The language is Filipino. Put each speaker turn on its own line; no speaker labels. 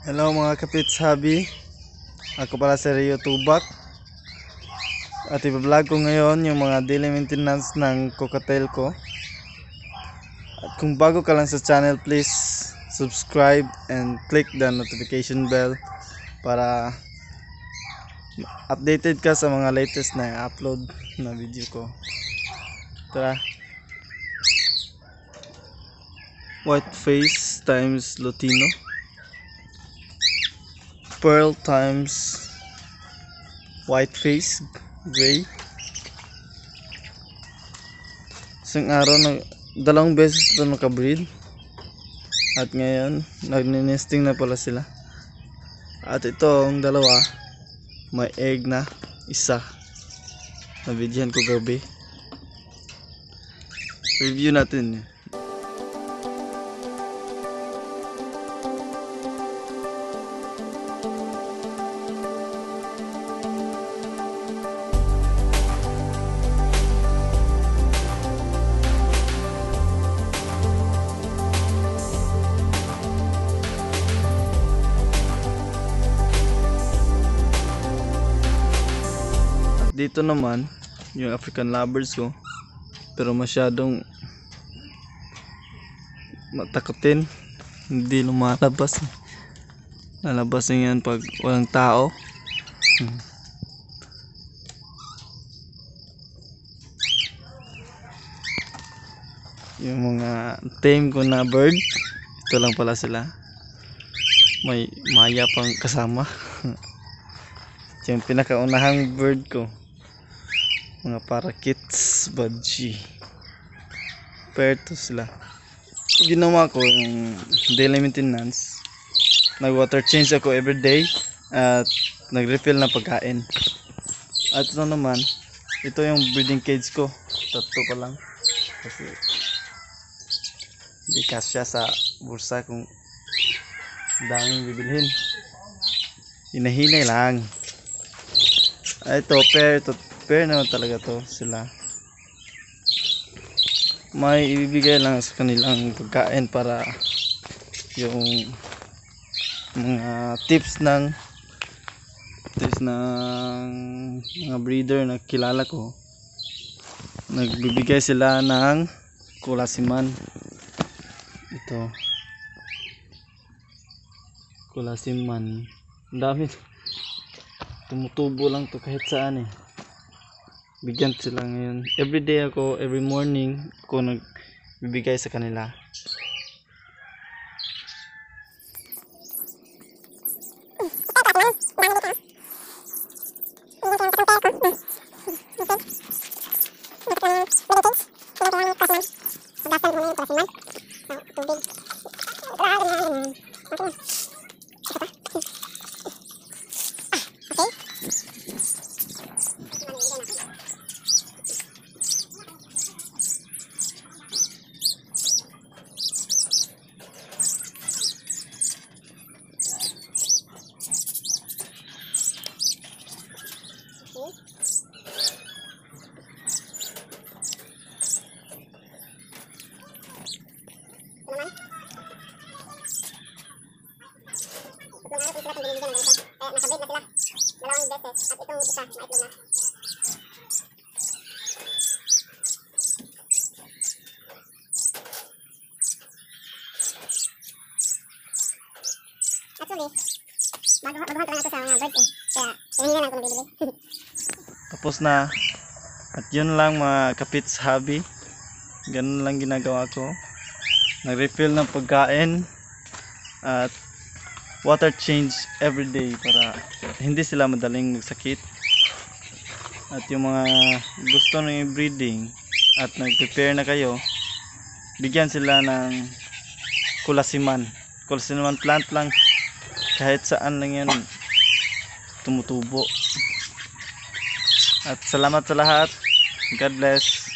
Hello mga kapits hobby. Ako pala si Rio Tubak. At i-vlog ko ngayon yung mga daily maintenance ng cocktail ko. At kung bago ka lang sa channel, please subscribe and click the notification bell para updated ka sa mga latest na upload na video ko. Tara. White face times Lutino. Pearl times white face gray. Isang araw na dalawang beses ito nakabreed at ngayon nagninesting na pala sila. At ito ang dalawa may egg na isa na videohan ko gabi. Review natin. Dito naman yung African lovers ko, pero masyadong matakotin, hindi lumalabas. Lalabas yan pag walang tao. Yung mga tame ko na bird, ito lang pala sila. May maya pang kasama. Yung pinakaunahang bird ko, mga parakeets, budgie. Pair to sila. Ginawa ko yung daily maintenance. Nag water change ako everyday at nag refill na pagkain. At ito naman, ito yung breeding cage ko. Tatlo pa lang kasi di kasya sa bursa kung daming bibilhin. Hinahinay lang. Ito pair naman talaga to sila. May ibibigay lang sa kanilang pagkain para yung mga tips ng mga breeder na kilala ko. Nagbibigay sila ng kulasiman. Ito kulasiman, ang dami, tumutubo lang to kahit saan bigyan sila ngayon. Everyday ako, every morning ako nagbibigay sa kanila. Tapos na. At yun lang mga kapits hobby. Ganun lang ginagawa ko. Nag-refill ng pagkain at water change everyday para hindi sila madaling magsakit. At yung mga gusto ng breeding at nag-prepare na kayo, bigyan sila ng kulasiman. Kulasiman plant lang, kahit saan lang yan tumutubo. At salamat sa lahat. God bless.